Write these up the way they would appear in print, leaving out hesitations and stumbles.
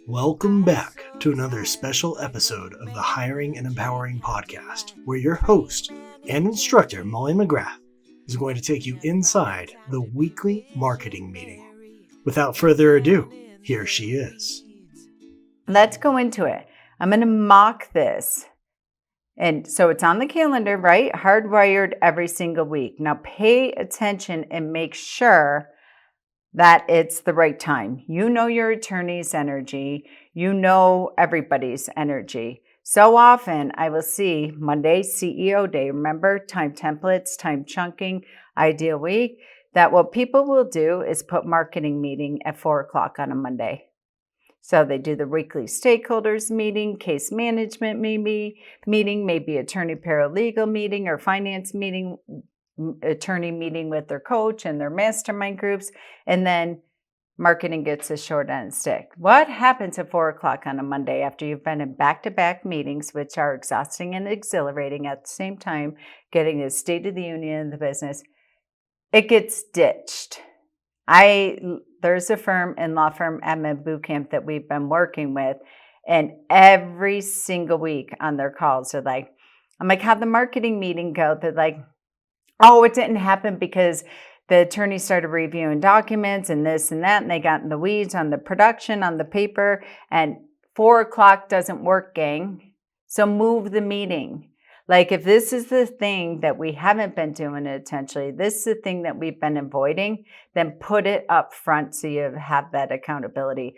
Welcome back to another special episode of the Hiring and Empowering Podcast, where your host and instructor, Molly McGrath, is going to take you inside the weekly marketing meeting. Without further ado, here she is. Let's go into it. I'm going to mock this. And so it's on the calendar, right? Hardwired every single week. Now pay attention and make sure that it's the right time. You know your attorney's energy. You know everybody's energy. So often I will see Monday, CEO day. Remember, time templates, time chunking, ideal week. That what people will do is put marketing meeting at 4:00 on a Monday. So they do the weekly stakeholders meeting, case management meeting, maybe attorney paralegal meeting or finance meeting, attorney meeting with their coach and their mastermind groups, and then marketing gets a short end of stick. What happens at 4:00 on a Monday after you've been in back-to-back meetings, which are exhausting and exhilarating at the same time, getting the state of the union of the business? It gets ditched. There's a firm and law firm admin bootcamp that we've been working with, and every single week on their calls, I'm like, how'd the marketing meeting go? They're like, oh, it didn't happen because the attorney started reviewing documents and this and that, and they got in the weeds on the production, on the paper, and 4:00 doesn't work, gang. So move the meeting. Like if this is the thing that we haven't been doing intentionally, this is the thing that we've been avoiding, then put it up front so you have that accountability.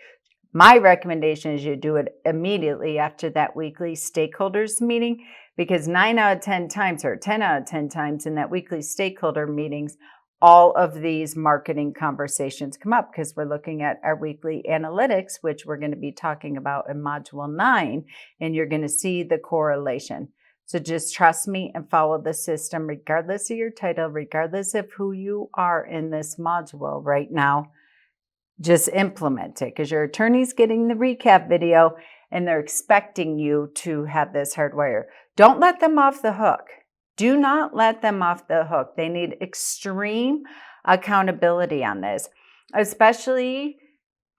My recommendation is you do it immediately after that weekly stakeholders meeting, because 9 out of 10 times or 10 out of 10 times in that weekly stakeholder meetings, all of these marketing conversations come up because we're looking at our weekly analytics, which we're going to be talking about in Module 9, and you're going to see the correlation. So just trust me and follow the system, regardless of your title, regardless of who you are in this module right now. Just implement it because your attorney's getting the recap video and they're expecting you to have this hardwire. Don't let them off the hook. Do not let them off the hook. They need extreme accountability on this, especially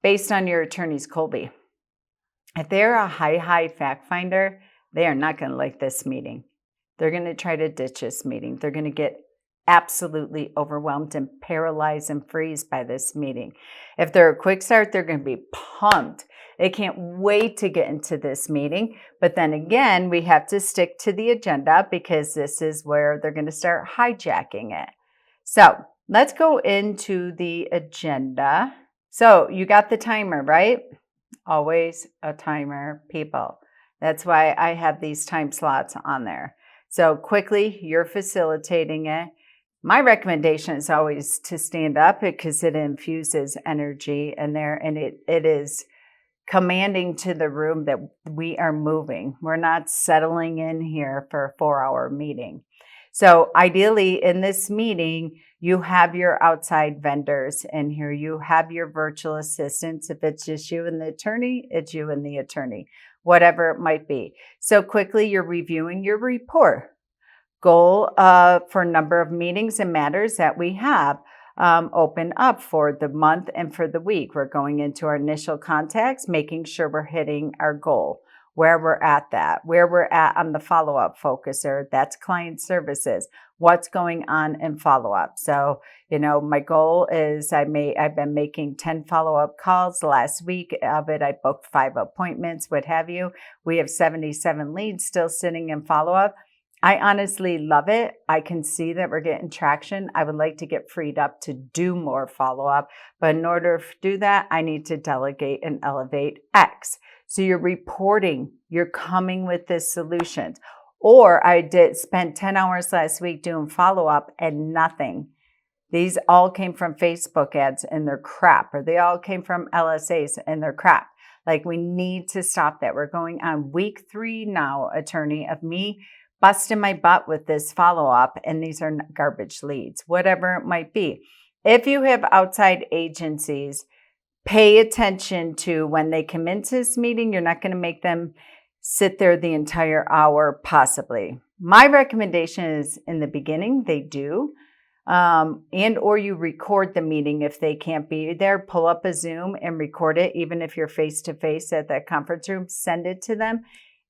based on your attorney's Colby. If they're a high fact finder, they are not going to like this meeting. They're going to try to ditch this meeting. They're going to get absolutely overwhelmed and paralyzed and freeze by this meeting. If they're a quick start, they're going to be pumped. They can't wait to get into this meeting. But then again, we have to stick to the agenda because this is where they're going to start hijacking it. So let's go into the agenda. So you got the timer, right? Always a timer, people. That's why I have these time slots on there. So quickly, you're facilitating it. My recommendation is always to stand up because it infuses energy in there, and it is commanding to the room that we are moving. We're not settling in here for a 4-hour meeting. So ideally in this meeting, you have your outside vendors in here. You have your virtual assistants. If it's just you and the attorney, it's you and the attorney, whatever it might be. So quickly, you're reviewing your report. Goal for number of meetings and matters that we have open up for the month and for the week. We're going into our initial contacts, making sure we're hitting our goal, where we're at on the follow-up focuser. That's client services. What's going on in follow-up? So, my goal is I've been making 10 follow-up calls. Last week of it, I booked 5 appointments, what have you. We have 77 leads still sitting in follow-up. I honestly love it. I can see that we're getting traction. I would like to get freed up to do more follow-up. But in order to do that, I need to delegate and elevate X. So you're reporting, you're coming with this solutions. Or I spent 10 hours last week doing follow-up and nothing. These all came from Facebook ads and they're crap, or they all came from LSAs and they're crap. Like, we need to stop that. We're going on week 3 now, attorney, of me busting my butt with this follow-up, and these are garbage leads, whatever it might be. If you have outside agencies, pay attention to when they come into this meeting. You're not going to make them sit there the entire hour, possibly. My recommendation is in the beginning, they do. and or you record the meeting if they can't be there. Pull up a Zoom and record it, even if you're face-to-face at that conference room. Send it to them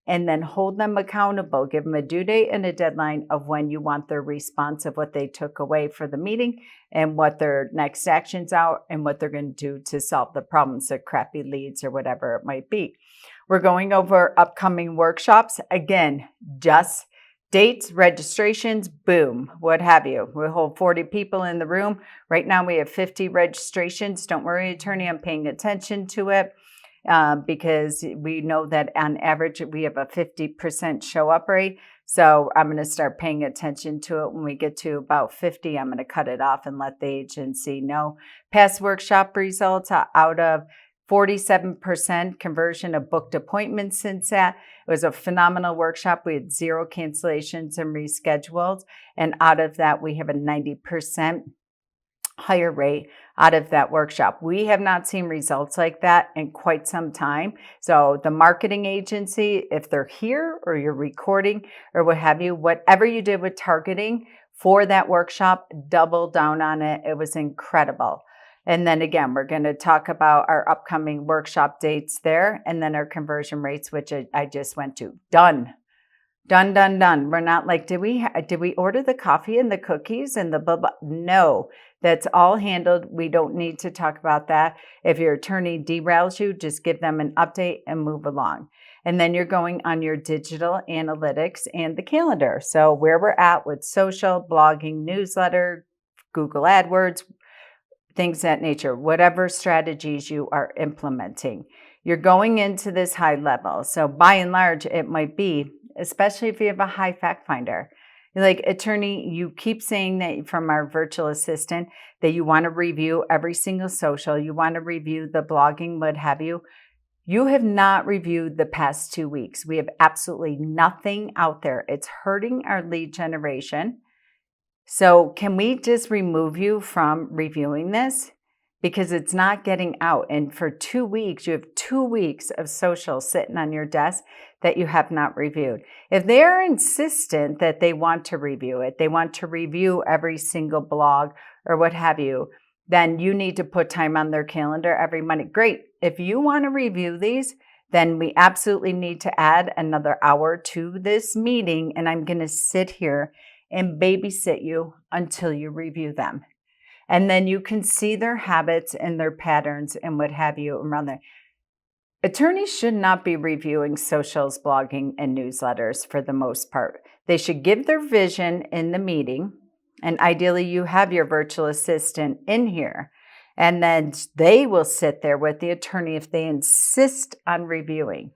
and then hold them accountable. Give them a due date and a deadline of when you want their response of what they took away for the meeting and what their next actions are and what they're going to do to solve the problems, the crappy leads or whatever it might be. We're going over upcoming workshops. Again, just dates, registrations, boom, what have you. We'll hold 40 people in the room. Right now we have 50 registrations. Don't worry, attorney, I'm paying attention to it. Because we know that on average we have a 50% show up rate. So I'm going to start paying attention to it. When we get to about 50, I'm going to cut it off and let the agency know. Past workshop results out of 47% conversion of booked appointments since that. It was a phenomenal workshop. We had 0 cancellations and reschedules. And out of that, we have a 90% higher rate out of that workshop. We have not seen results like that in quite some time. So the marketing agency, if they're here or you're recording or what have you, whatever you did with targeting for that workshop, double down on it. It was incredible. And then again, we're going to talk about our upcoming workshop dates there and then our conversion rates, which I just went to. Done. We're not like, did we order the coffee and the cookies and the blah, blah? No, that's all handled. We don't need to talk about that. If your attorney derails you, just give them an update and move along. And then you're going on your digital analytics and the calendar. So where we're at with social, blogging, newsletter, Google AdWords, things of that nature, whatever strategies you are implementing. You're going into this high level. So by and large, it might be, especially if you have a high fact finder. Like, attorney, you keep saying that from our virtual assistant that you want to review every single social, you want to review the blogging, what have you. You have not reviewed the past 2 weeks. We have absolutely nothing out there. It's hurting our lead generation. So can we just remove you from reviewing this? Because it's not getting out. And for 2 weeks, you have 2 weeks of social sitting on your desk that you have not reviewed. If they're insistent that they want to review it, they want to review every single blog or what have you, then you need to put time on their calendar every Monday. Great. If you want to review these, then we absolutely need to add another hour to this meeting. And I'm going to sit here and babysit you until you review them. And then you can see their habits and their patterns and what have you around there. Attorneys should not be reviewing socials, blogging, and newsletters for the most part. They should give their vision in the meeting. And ideally, you have your virtual assistant in here. And then they will sit there with the attorney if they insist on reviewing.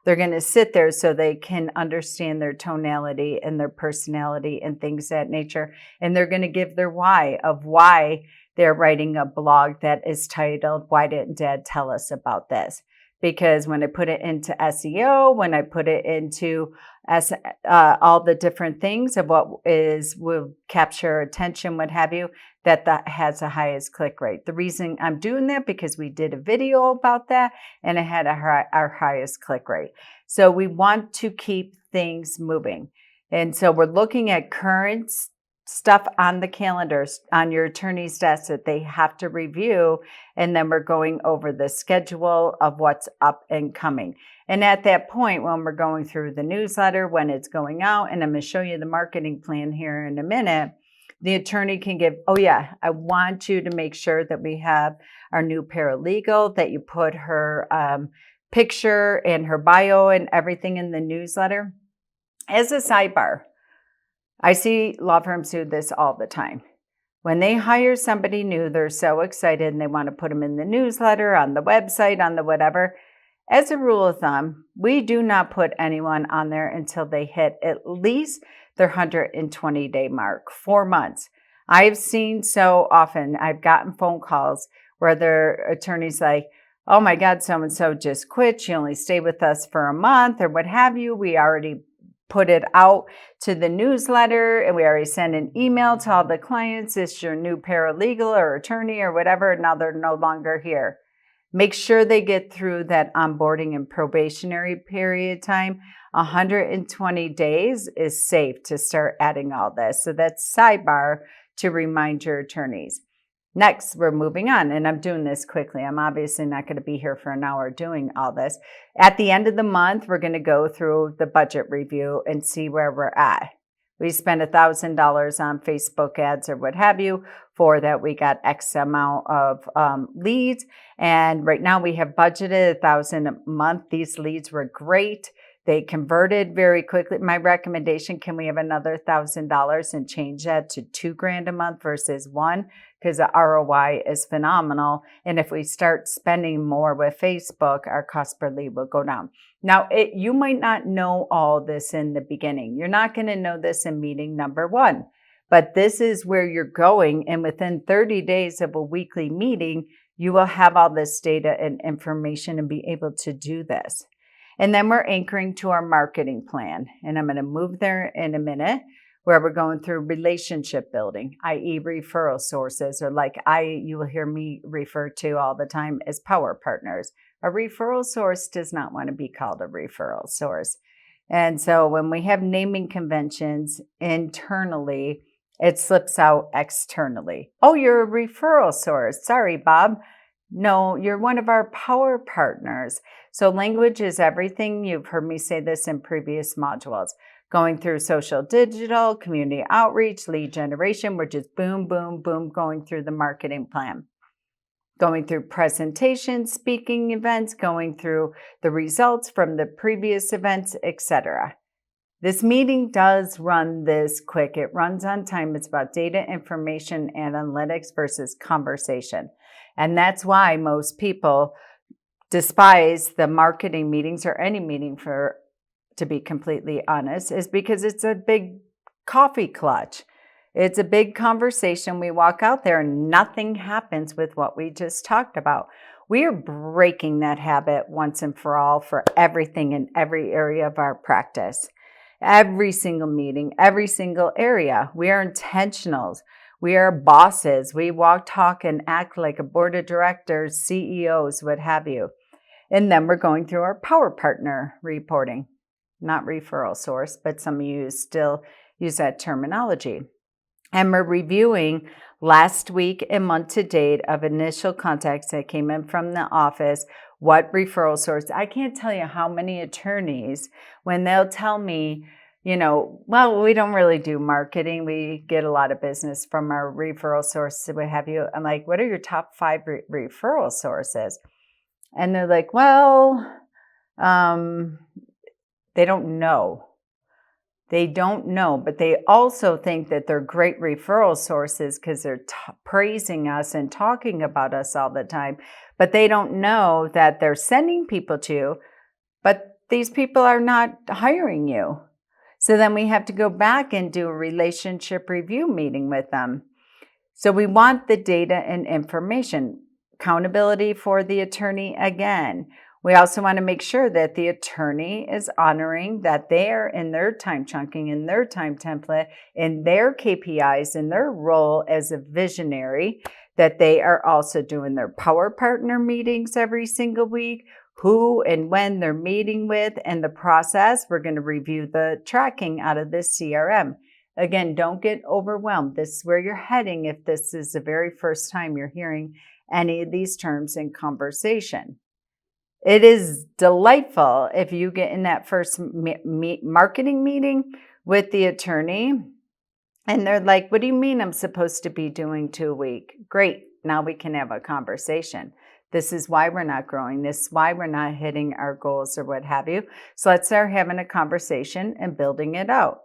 They're going to sit there so they can understand their tonality and their personality and things of that nature. And they're going to give their why of why they're writing a blog that is titled, "Why Didn't Dad Tell Us About This?" Because when I put it into SEO, when I put it into all the different things of what will capture attention, what have you, that has the highest click rate. The reason I'm doing that because we did a video about that and it had our highest click rate. So we want to keep things moving. And so we're looking at current stuff on the calendars on your attorney's desk that they have to review. And then we're going over the schedule of what's up and coming. And at that point, when we're going through the newsletter, when it's going out, and I'm going to show you the marketing plan here in a minute, the attorney can give, oh yeah, I want you to make sure that we have our new paralegal, that you put her picture and her bio and everything in the newsletter. As a sidebar, I see law firms do this all the time. When they hire somebody new, they're so excited and they want to put them in the newsletter, on the website, on the whatever. As a rule of thumb, we do not put anyone on there until they hit at least their 120-day mark, 4 months. I've seen so often, I've gotten phone calls where their attorney's like, oh my God, so-and-so just quit. She only stayed with us for a month or what have you. We already put it out to the newsletter and we already sent an email to all the clients. It's your new paralegal or attorney or whatever. Now they're no longer here. Make sure they get through that onboarding and probationary period time. 120 days is safe to start adding all this. So that's sidebar to remind your attorneys. Next, we're moving on, and I'm doing this quickly. I'm obviously not going to be here for an hour doing all this. At the end of the month, we're going to go through the budget review and see where we're at. We spent $1,000 on Facebook ads or what have you. For that, we got X amount of leads. And right now we have budgeted $1,000 a month. These leads were great. They converted very quickly. My recommendation, can we have another $1,000 and change that to $2,000 a month versus $1,000? Because the ROI is phenomenal. And if we start spending more with Facebook, our cost per lead will go down. Now, you might not know all this in the beginning. You're not going to know this in meeting number 1, but this is where you're going. And within 30 days of a weekly meeting, you will have all this data and information and be able to do this. And then we're anchoring to our marketing plan. And I'm going to move there in a minute, where we're going through relationship building, i.e. referral sources, or like you will hear me refer to all the time as power partners. A referral source does not want to be called a referral source. And so when we have naming conventions internally, it slips out externally. Oh, you're a referral source. Sorry, Bob. No, you're one of our power partners. So language is everything. You've heard me say this in previous modules. Going through social digital, community outreach, lead generation, we're just boom, boom, boom, going through the marketing plan. Going through presentations, speaking events, going through the results from the previous events, etc. This meeting does run this quick. It runs on time. It's about data, information, analytics versus conversation. And that's why most people despise the marketing meetings or any meeting, to be completely honest, is because it's a big coffee clutch. It's a big conversation. We walk out there and nothing happens with what we just talked about. We are breaking that habit once and for all for everything in every area of our practice. Every single meeting, every single area. We are intentionals. We are bosses. We walk, talk, and act like a board of directors, CEOs, what have you. And then we're going through our power partner reporting. Not referral source, but some of you still use that terminology. And we're reviewing last week and month to date of initial contacts that came in from the office. What referral source? I can't tell you how many attorneys, when they'll tell me, well, we don't really do marketing. We get a lot of business from our referral sources, what have you. I'm like, what are your top 5 referral sources? And they're like, well, they don't know. They don't know, but they also think that they're great referral sources because they're praising us and talking about us all the time. But they don't know that they're sending people to you, but these people are not hiring you. So then we have to go back and do a relationship review meeting with them. So we want the data and information. Accountability for the attorney again. We also want to make sure that the attorney is honoring that they're in their time chunking, in their time template, in their KPIs, in their role as a visionary, that they are also doing their power partner meetings every single week, who and when they're meeting with, and the process. We're going to review the tracking out of this CRM. Again, don't get overwhelmed. This is where you're heading if this is the very first time you're hearing any of these terms in conversation. It is delightful if you get in that first marketing meeting with the attorney and they're like, what do you mean I'm supposed to be doing 2 a week? Great. Now we can have a conversation. This is why we're not growing. This is why we're not hitting our goals or what have you. So let's start having a conversation and building it out.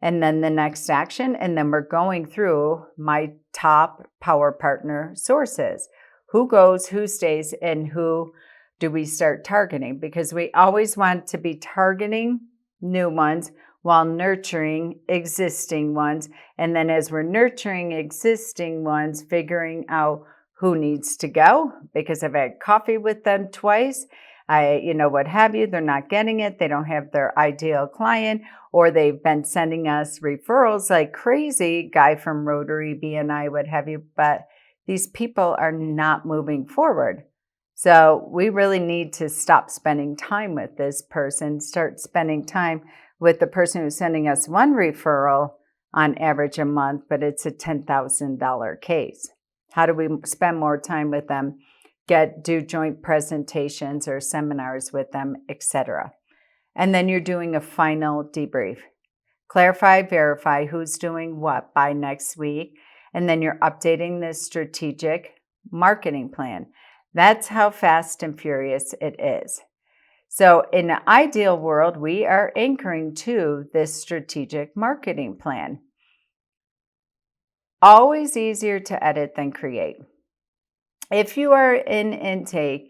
And then the next action, and then we're going through my top power partner sources. Who goes, who stays, and who do we start targeting? Because we always want to be targeting new ones while nurturing existing ones. And then as we're nurturing existing ones, figuring out who needs to go, because I've had coffee with them twice. What have you, they're not getting it. They don't have their ideal client, or they've been sending us referrals like crazy, guy from Rotary, BNI, what have you. But these people are not moving forward. So we really need to stop spending time with this person, start spending time with the person who's sending us one referral on average a month, but it's a $10,000 case. How do we spend more time with them, do joint presentations or seminars with them, etc.? And then you're doing a final debrief. Clarify, verify who's doing what by next week. And then you're updating this strategic marketing plan. That's how fast and furious it is. So in the ideal world, we are anchoring to this strategic marketing plan. Always easier to edit than create. If you are in intake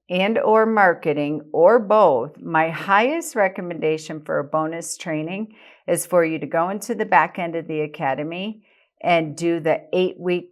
and or marketing or both, my highest recommendation for a bonus training is for you to go into the back end of the academy and do the 8-week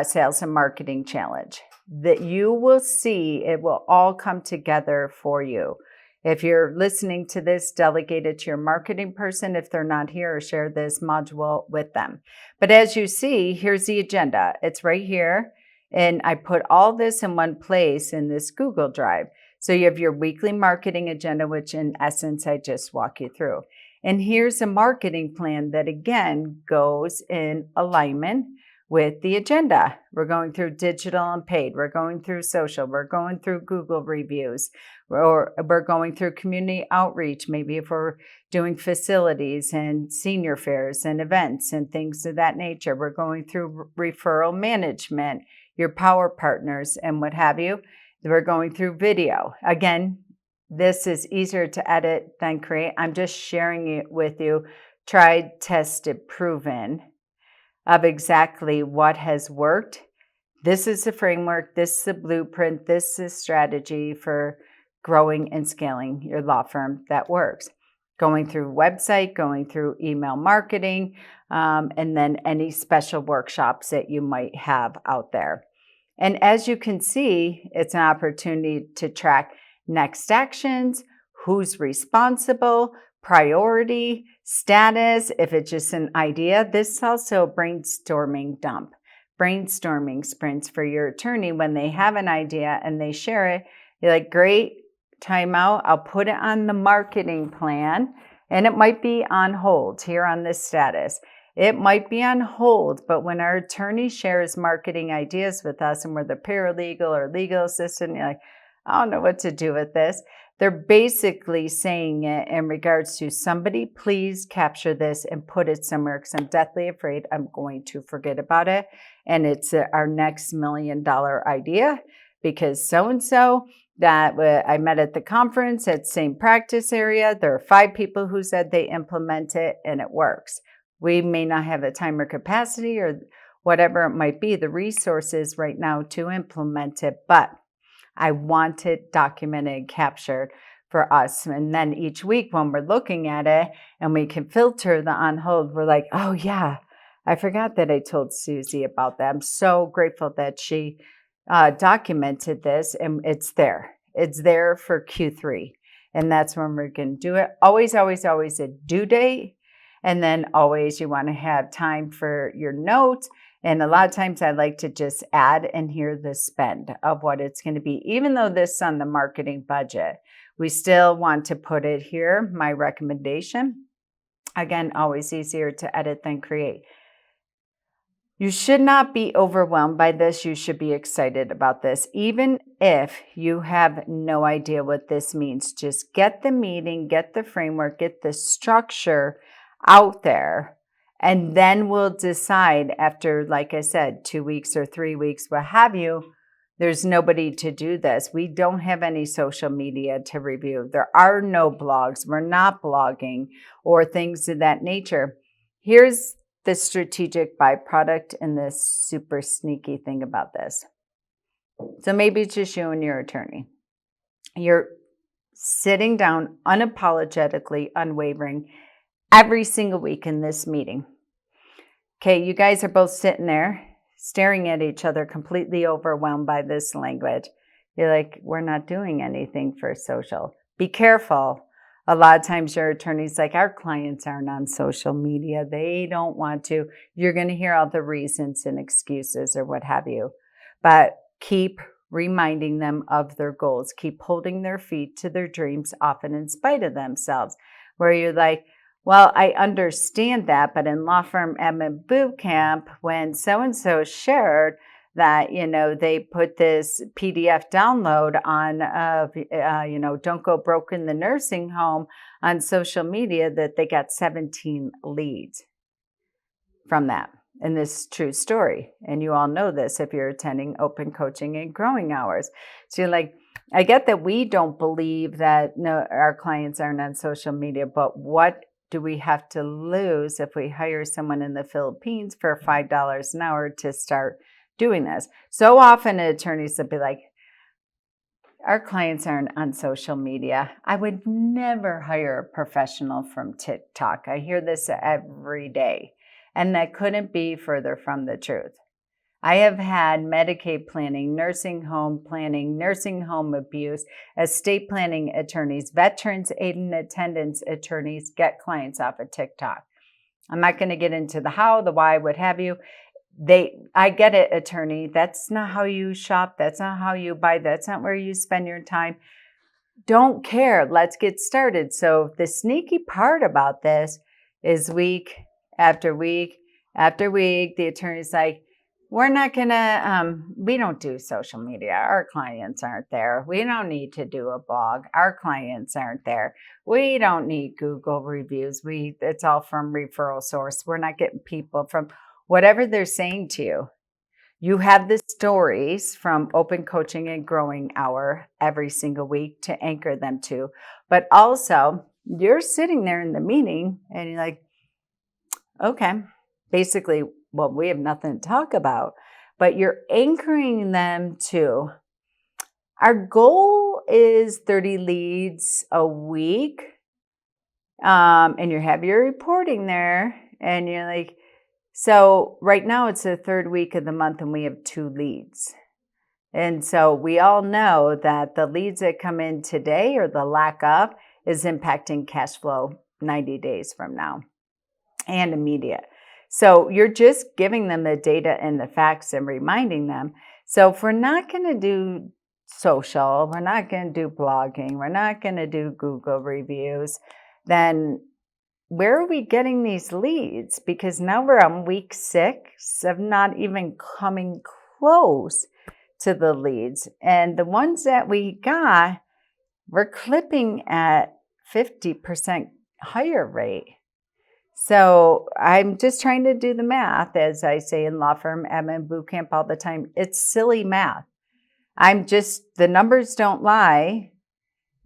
sales and marketing challenge. That you will see it will all come together for you. If you're listening to this, delegate it to your marketing person if they're not here, or share this module with them. But as you see, here's the agenda. It's right here. And I put all this in one place in this Google Drive. So you have your weekly marketing agenda, which in essence, I just walk you through. And here's a marketing plan that again goes in alignment with the agenda. We're going through digital and paid. We're going through social. We're going through Google reviews, or we're going through community outreach. Maybe if we're doing facilities and senior fairs and events and things of that nature. We're going through referral management, your power partners and what have you. We're going through video. Again, this is easier to edit than create. I'm just sharing it with you, tried, tested, proven of exactly what has worked. This is the framework, this is the blueprint, this is strategy for growing and scaling your law firm that works. Going through website, going through email marketing, and then any special workshops that you might have out there. And as you can see, it's an opportunity to track next actions, who's responsible, priority, status, if it's just an idea. This is also a brainstorming dump, brainstorming sprints for your attorney when they have an idea and they share it. You're like, great, time out. I'll put it on the marketing plan, and it might be on hold here on this status. It might be on hold, but when our attorney shares marketing ideas with us and we're the paralegal or legal assistant, you're like, I don't know what to do with this. They're basically saying it in regards to somebody, please capture this and put it somewhere because I'm deathly afraid I'm going to forget about it. And it's our next $1 million idea because so-and-so that I met at the conference at same practice area. There are 5 people who said they implement it and it works. We may not have the time or capacity or whatever it might be, the resources right now to implement it, but I want it documented and captured for us. And then each week when we're looking at it and we can filter the on hold, we're like, oh yeah, I forgot that I told Susie about that. I'm so grateful that she documented this and it's there. It's there for Q3. And that's when we're going to do it. Always, always, always a due date. And then always you want to have time for your notes. And a lot of times I like to just add in here the spend of what it's going to be. Even though this is on the marketing budget, we still want to put it here, my recommendation. Again, always easier to edit than create. You should not be overwhelmed by this. You should be excited about this. Even if you have no idea what this means, just get the meeting, get the framework, get the structure out there. And then we'll decide after, like I said, 2 weeks or 3 weeks, what have you. There's nobody to do this. We don't have any social media to review. There are no blogs. We're not blogging or things of that nature. Here's the strategic byproduct and this super sneaky thing about this. So maybe it's just you and your attorney. You're sitting down unapologetically, unwavering, every single week in this meeting. Okay, you guys are both sitting there staring at each other, completely overwhelmed by this language. You're like, we're not doing anything for social. Be careful. A lot of times your attorney's like, our clients aren't on social media. They don't want to. You're going to hear all the reasons and excuses or what have you. But keep reminding them of their goals. Keep holding their feet to their dreams, often in spite of themselves, where you're like, Well, I understand that, but in law firm admin boot camp, when so-and-so shared that, they put this PDF download on, don't go broke in the nursing home on social media, that they got 17 leads from that. And this is true story. And you all know this if you're attending open coaching and growing hours. So you're like, I get that we don't believe that our clients aren't on social media, but what do we have to lose if we hire someone in the Philippines for $5 an hour to start doing this? So often attorneys will be like, our clients aren't on social media. I would never hire a professional from TikTok. I hear this every day, and that couldn't be further from the truth. I have had Medicaid planning, nursing home abuse, estate planning attorneys, veterans aid and attendance attorneys get clients off of TikTok. I'm not going to get into the how, the why, what have you. I get it, attorney. That's not how you shop. That's not how you buy. That's not where you spend your time. Don't care. Let's get started. So the sneaky part about this is week after week after week, the attorney's like, we're not going to, we don't do social media. Our clients aren't there. We don't need to do a blog. Our clients aren't there. We don't need Google reviews. It's all from referral source. We're not getting people from whatever they're saying to you. You have the stories from Open Coaching and Growing Hour every single week to anchor them to. But also, you're sitting there in the meeting and you're like, okay, basically, well, we have nothing to talk about, but you're anchoring them to, our goal is 30 leads a week. And you have your reporting there and you're like, so right now it's the third week of the month and we have 2 leads. And so we all know that the leads that come in today or the lack of is impacting cash flow 90 days from now and immediate. So you're just giving them the data and the facts and reminding them. So if we're not going to do social, we're not going to do blogging, we're not going to do Google reviews, then where are we getting these leads? Because now we're on week 6 of not even coming close to the leads. And the ones that we got, we're clipping at 50% higher rate. So I'm just trying to do the math, as I say in law firm admin boot camp all the time. It's silly math. The numbers don't lie.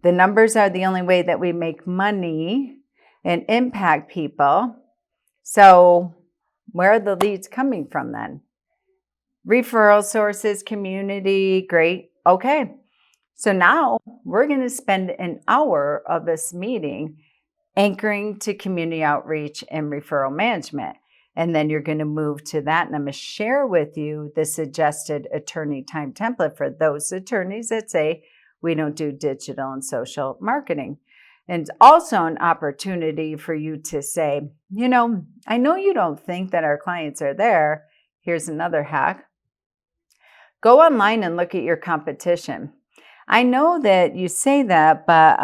The numbers are the only way that we make money and impact people. So where are the leads coming from then? Referral sources, community, great. Okay. So now we're going to spend an hour of this meeting anchoring to community outreach and referral management. And then you're going to move to that. And I'm going to share with you the suggested attorney time template for those attorneys that say we don't do digital and social marketing. And also an opportunity for you to say, I know you don't think that our clients are there. Here's another hack. Go online and look at your competition. I know that you say that, but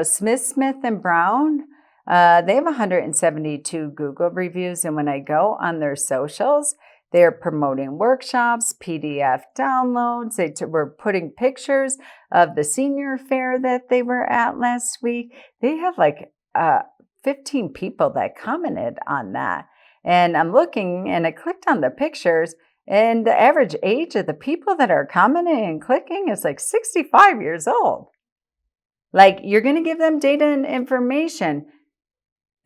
Smith & Brown, they have 172 Google reviews, and when I go on their socials, they're promoting workshops, PDF downloads. They were putting pictures of the senior fair that they were at last week. They have 15 people that commented on that. And I'm looking, and I clicked on the pictures, and the average age of the people that are commenting and clicking is 65 years old. You're going to give them data and information.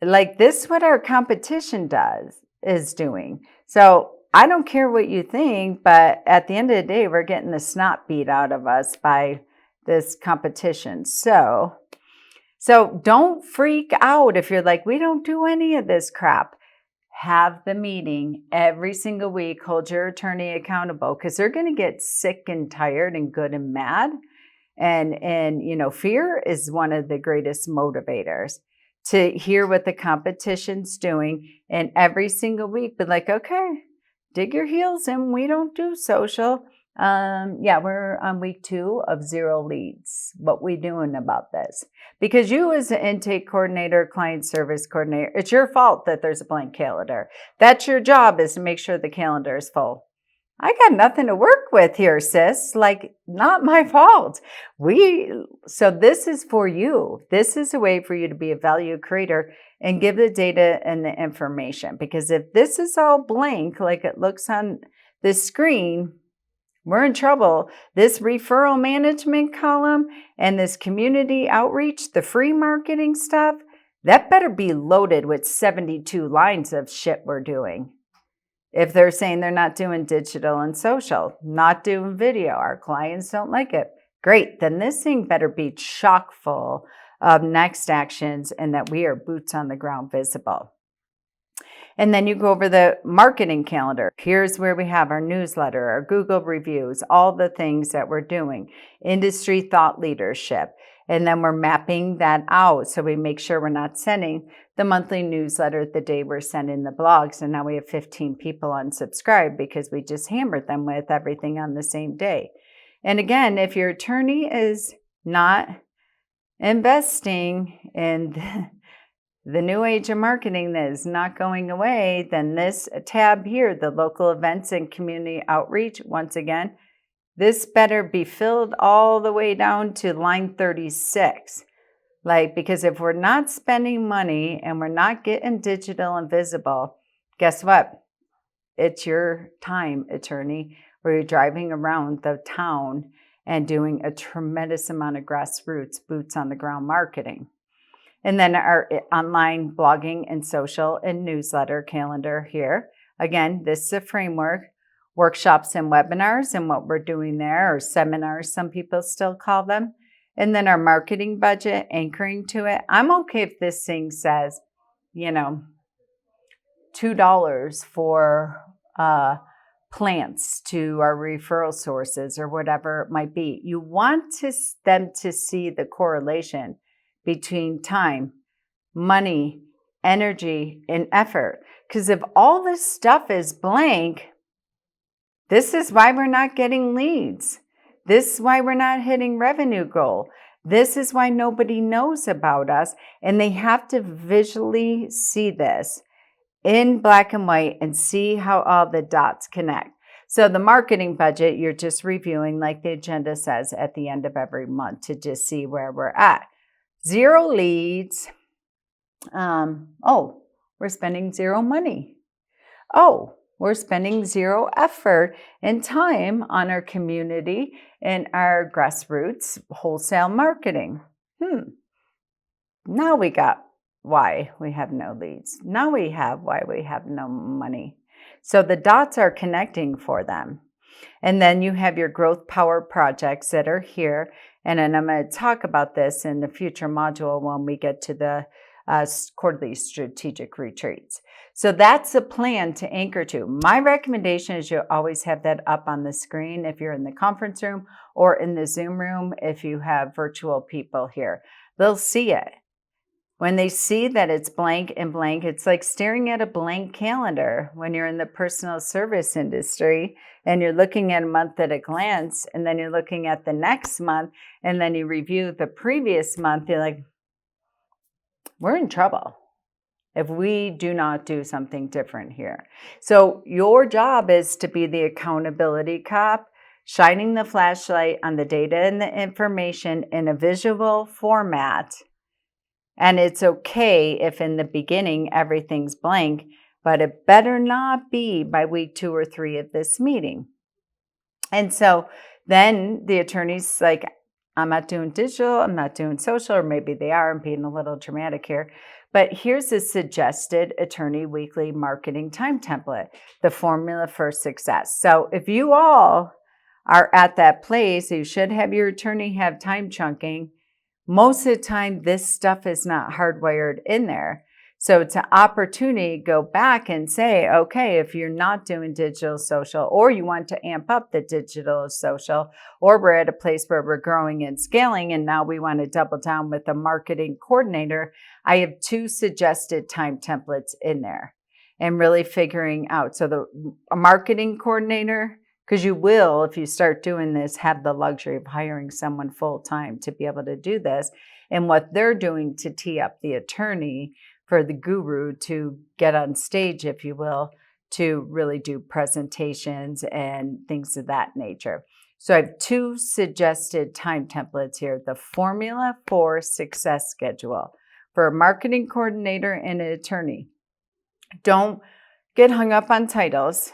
This is what our competition is doing. So I don't care what you think, but at the end of the day, we're getting the snot beat out of us by this competition. So don't freak out if you're like, we don't do any of this crap. Have the meeting every single week. Hold your attorney accountable because they're going to get sick and tired and good and mad. And fear is one of the greatest motivators to hear what the competition's doing. And every single week, be like, okay, dig your heels in. We don't do social. Yeah, we're on week 2 of 0 leads. What we doing about this? Because you as an intake coordinator, client service coordinator, it's your fault that there's a blank calendar. That's your job, is to make sure the calendar is full. I got nothing to work with here, sis. Like, not my fault. So this is for you. This is a way for you to be a value creator and give the data and the information. Because if this is all blank, like it looks on the screen, we're in trouble. This referral management column and this community outreach, the free marketing stuff, that better be loaded with 72 lines of shit we're doing. If they're saying they're not doing digital and social, not doing video, our clients don't like it, great. Then this thing better be chock full of next actions and that we are boots on the ground visible. And then you go over the marketing calendar. Here's where we have our newsletter, our Google reviews, all the things that we're doing, industry thought leadership. And then we're mapping that out so we make sure we're not sending the monthly newsletter the day we're sending the blogs. And now we have 15 people unsubscribed because we just hammered them with everything on the same day. And again, if your attorney is not investing in the new age of marketing that is not going away, then this tab here, the local events and community outreach, once again, this better be filled all the way down to line 36. Because if we're not spending money and we're not getting digital and visible, guess what? It's your time, attorney, where you're driving around the town and doing a tremendous amount of grassroots, boots on the ground marketing. And then our online blogging and social and newsletter calendar here. Again, this is a framework, workshops and webinars and what we're doing there, or seminars, some people still call them. And then our marketing budget, anchoring to it. I'm okay if this thing says, $2 for plants to our referral sources or whatever it might be. You want them to see the correlation between time, money, energy, and effort. Because if all this stuff is blank, this is why we're not getting leads. This is why we're not hitting revenue goal. This is why nobody knows about us. And they have to visually see this in black and white and see how all the dots connect. So the marketing budget, you're just reviewing like the agenda says at the end of every month to just see where we're at. 0 leads. We're spending 0 money. We're spending 0 effort and time on our community and our grassroots wholesale marketing. Now we got why we have no leads. Now we have why we have no money. So the dots are connecting for them. And then you have your growth power projects that are here. And then I'm going to talk about this in the future module when we get to the quarterly strategic retreats. So that's a plan to anchor to. My recommendation is you always have that up on the screen if you're in the conference room or in the Zoom room if you have virtual people here. They'll see it. When they see that it's blank and blank, it's like staring at a blank calendar when you're in the personal service industry and you're looking at a month at a glance and then you're looking at the next month and then you review the previous month. You're like, we're in trouble if we do not do something different here. So your job is to be the accountability cop, shining the flashlight on the data and the information in a visual format. And it's okay if in the beginning everything's blank, but it better not be by week 2 or 3 of this meeting. And so then the attorney's like, I'm not doing digital, I'm not doing social, or maybe they are, I'm being a little dramatic here. But here's a suggested attorney weekly marketing time template, the formula for success. So if you all are at that place, you should have your attorney have time chunking. Most of the time, this stuff is not hardwired in there. So it's an opportunity to go back and say, okay, if you're not doing digital social, or you want to amp up the digital social, or we're at a place where we're growing and scaling, and now we want to double down with a marketing coordinator, I have 2 suggested time templates in there and really figuring out. So the marketing coordinator because you will, if you start doing this, have the luxury of hiring someone full-time to be able to do this. And what they're doing to tee up the attorney for the guru to get on stage, if you will, to really do presentations and things of that nature. So I have 2 suggested time templates here. The Formula for Success schedule for a marketing coordinator and an attorney. Don't get hung up on titles.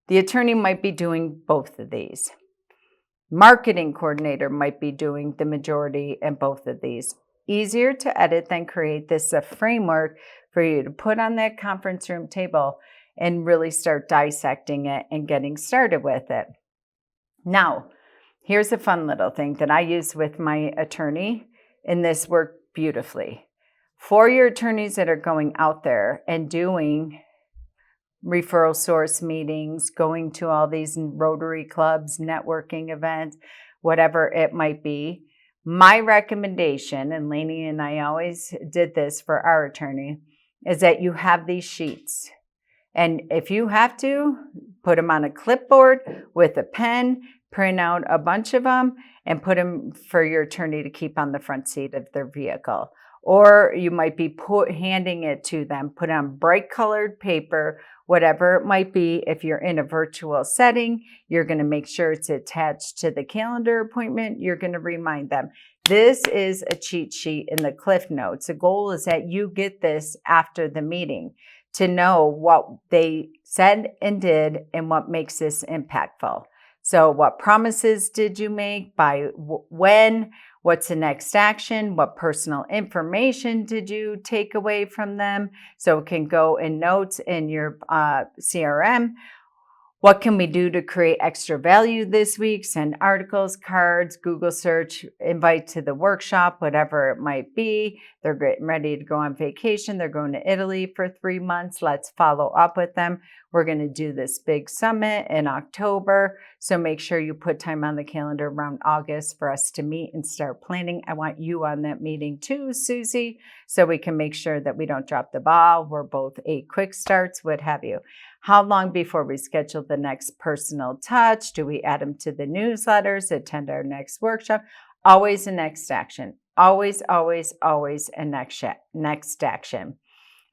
The attorney might be doing both of these. Marketing coordinator might be doing the majority in both of these. Easier to edit than create. This is a framework for you to put on that conference room table and really start dissecting it and getting started with it. Now, here's a fun little thing that I use with my attorney, and this worked beautifully. For your attorneys that are going out there and doing referral source meetings, going to all these Rotary clubs, networking events, whatever it might be, my recommendation, and Lainey and I always did this for our attorney, is that you have these sheets. And if you have to, put them on a clipboard with a pen, print out a bunch of them, and put them for your attorney to keep on the front seat of their vehicle. Or you might be handing it to them, put on bright colored paper, whatever it might be. If you're in a virtual setting, you're going to make sure it's attached to the calendar appointment. You're going to remind them. This is a cheat sheet in the Cliff Notes. The goal is that you get this after the meeting to know what they said and did and what makes this impactful. So what promises did you make, by when, what's the next action, what personal information did you take away from them, so it can go in notes in your CRM. What can we do to create extra value this week? Send articles, cards, Google search, invite to the workshop, whatever it might be. They're getting ready to go on vacation. They're going to Italy for 3 months. Let's follow up with them. We're going to do this big summit in October. So make sure you put time on the calendar around August for us to meet and start planning. I want you on that meeting too, Susie, so we can make sure that we don't drop the ball. We're both quick starts, what have you. How long before we schedule the next personal touch? Do we add them to the newsletters, attend our next workshop? Always a next action. Always, always, always a next action.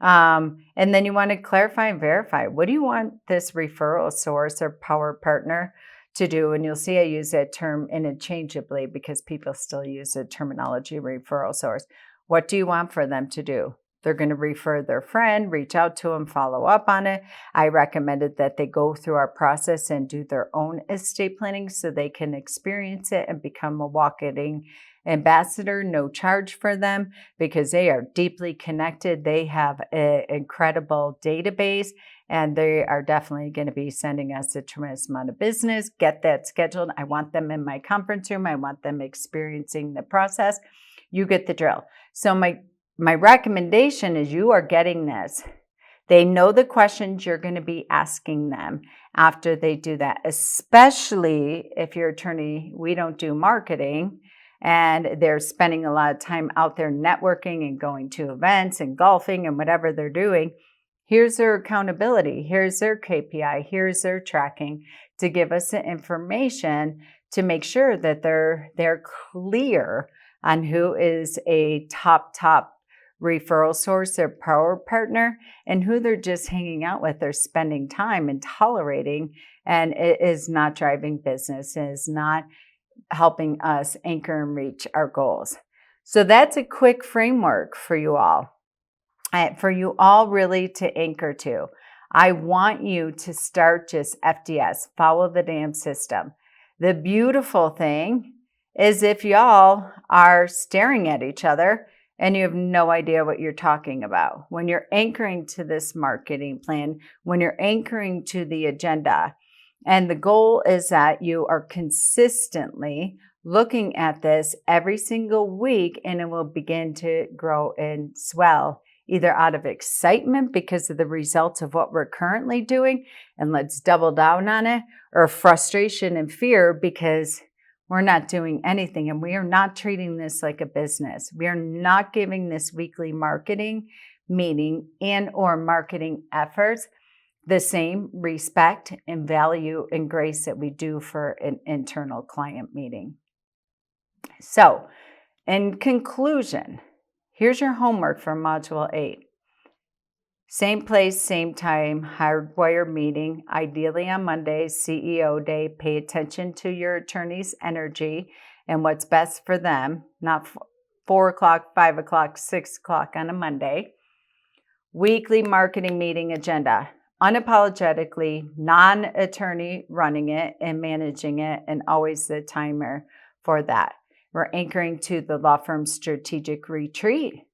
And then you want to clarify and verify. What do you want this referral source or power partner to do? And you'll see I use that term interchangeably because people still use the terminology referral source. What do you want for them to do? They're going to refer their friend, reach out to them, follow up on it. I recommended that they go through our process and do their own estate planning so they can experience it and become a walking ambassador, no charge for them, because they are deeply connected. They have an incredible database, and they are definitely going to be sending us a tremendous amount of business. Get that scheduled. I want them in my conference room. I want them experiencing the process. You get the drill. So my recommendation is you are getting this. They know the questions you're going to be asking them after they do that, especially if your attorney, we don't do marketing, and they're spending a lot of time out there networking and going to events and golfing and whatever they're doing. Here's their accountability. Here's their KPI. Here's their tracking to give us the information to make sure that they're clear on who is a top referral source or power partner and who they're just hanging out with or spending time and tolerating, and it is not driving business, it is not helping us anchor and reach our goals. So that's a quick framework for you all really to anchor to. I want you to start just FDS, follow the damn system. The beautiful thing is if y'all are staring at each other and you have no idea what you're talking about, when you're anchoring to this marketing plan, when you're anchoring to the agenda, and the goal is that you are consistently looking at this every single week, and it will begin to grow and swell, either out of excitement because of the results of what we're currently doing, and let's double down on it, or frustration and fear because we're not doing anything and we are not treating this like a business. We are not giving this weekly marketing meeting and or marketing efforts the same respect and value and grace that we do for an internal client meeting. So, in conclusion, here's your homework for Module 8. Same place, same time, hardwire meeting, ideally on Mondays, CEO day. Pay attention to your attorney's energy and what's best for them, not 4 o'clock, 5 o'clock, 6 o'clock on a Monday. Weekly marketing meeting agenda. Unapologetically, non-attorney running it and managing it, and always the timer for that. We're anchoring to the law firm's strategic retreat.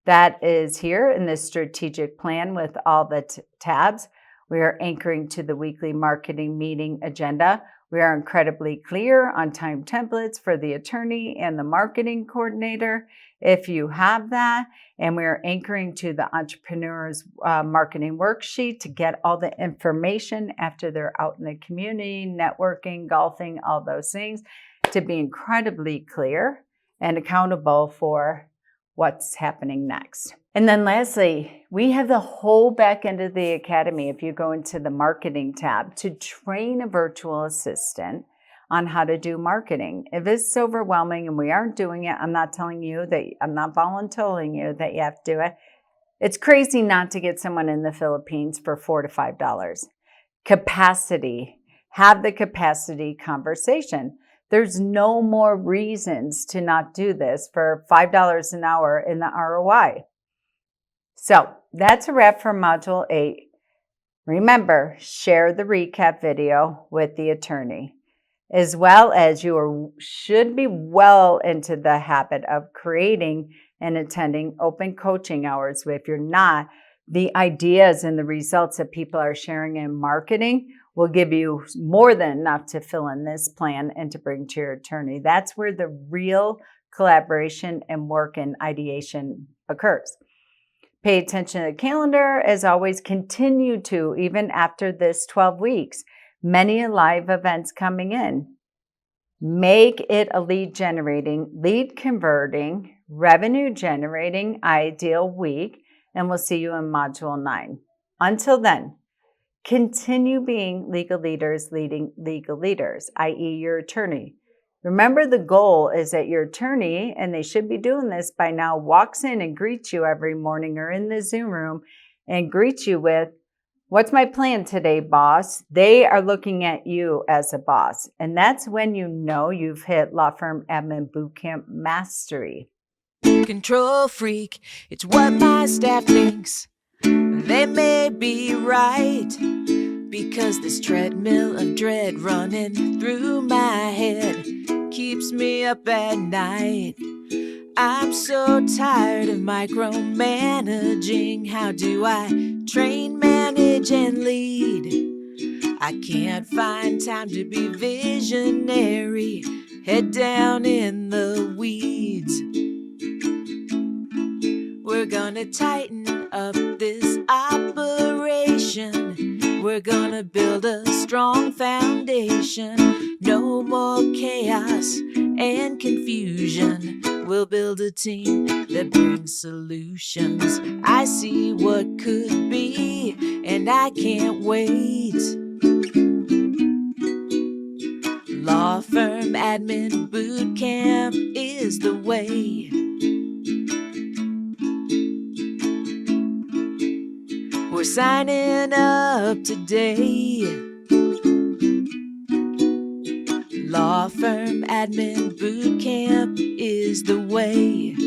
That is here in this strategic plan with all the tabs. We are anchoring to the weekly marketing meeting agenda. We are incredibly clear on time templates for the attorney and the marketing coordinator, if you have that. And we are anchoring to the entrepreneur's marketing worksheet to get all the information after they're out in the community, networking, golfing, all those things, to be incredibly clear and accountable for what's happening next. And then lastly, we have the whole back end of the academy, if you go into the marketing tab, to train a virtual assistant on how to do marketing. If it's overwhelming and we aren't doing it, I'm not volunteering you that you have to do it. It's crazy not to get someone in the Philippines for $4 to $5. Capacity. Have the capacity conversation. There's no more reasons to not do this for $5 an hour in the ROI. So that's a wrap for Module 8. Remember, share the recap video with the attorney, as well as you should be well into the habit of creating and attending open coaching hours. If you're not, the ideas and the results that people are sharing in marketing will give you more than enough to fill in this plan and to bring to your attorney. That's where the real collaboration and work and ideation occurs. Pay attention to the calendar. As always, continue to, even after this 12 weeks, many live events coming in. Make it a lead generating, lead converting, revenue generating ideal week, and we'll see you in Module 9. Until then, continue being legal leaders leading legal leaders, i.e. your attorney. Remember, the goal is that your attorney, and they should be doing this by now, walks in and greets you every morning or in the Zoom room and greets you with, "What's my plan today, boss?" They are looking at you as a boss. And that's when you know you've hit Law Firm Admin Bootcamp Mastery. Control freak, it's what my staff thinks. They may be right, because this treadmill of dread running through my head keeps me up at night. I'm so tired of micromanaging. How do I train, manage, and lead? I can't find time to be visionary, head down in the weeds. We're gonna tighten up this operation. We're gonna build a strong foundation. No more chaos and confusion. We'll build a team that brings solutions. I see what could be, and I can't wait. Law Firm Admin Bootcamp is the way. We're signing up today. Law Firm Admin Bootcamp is the way.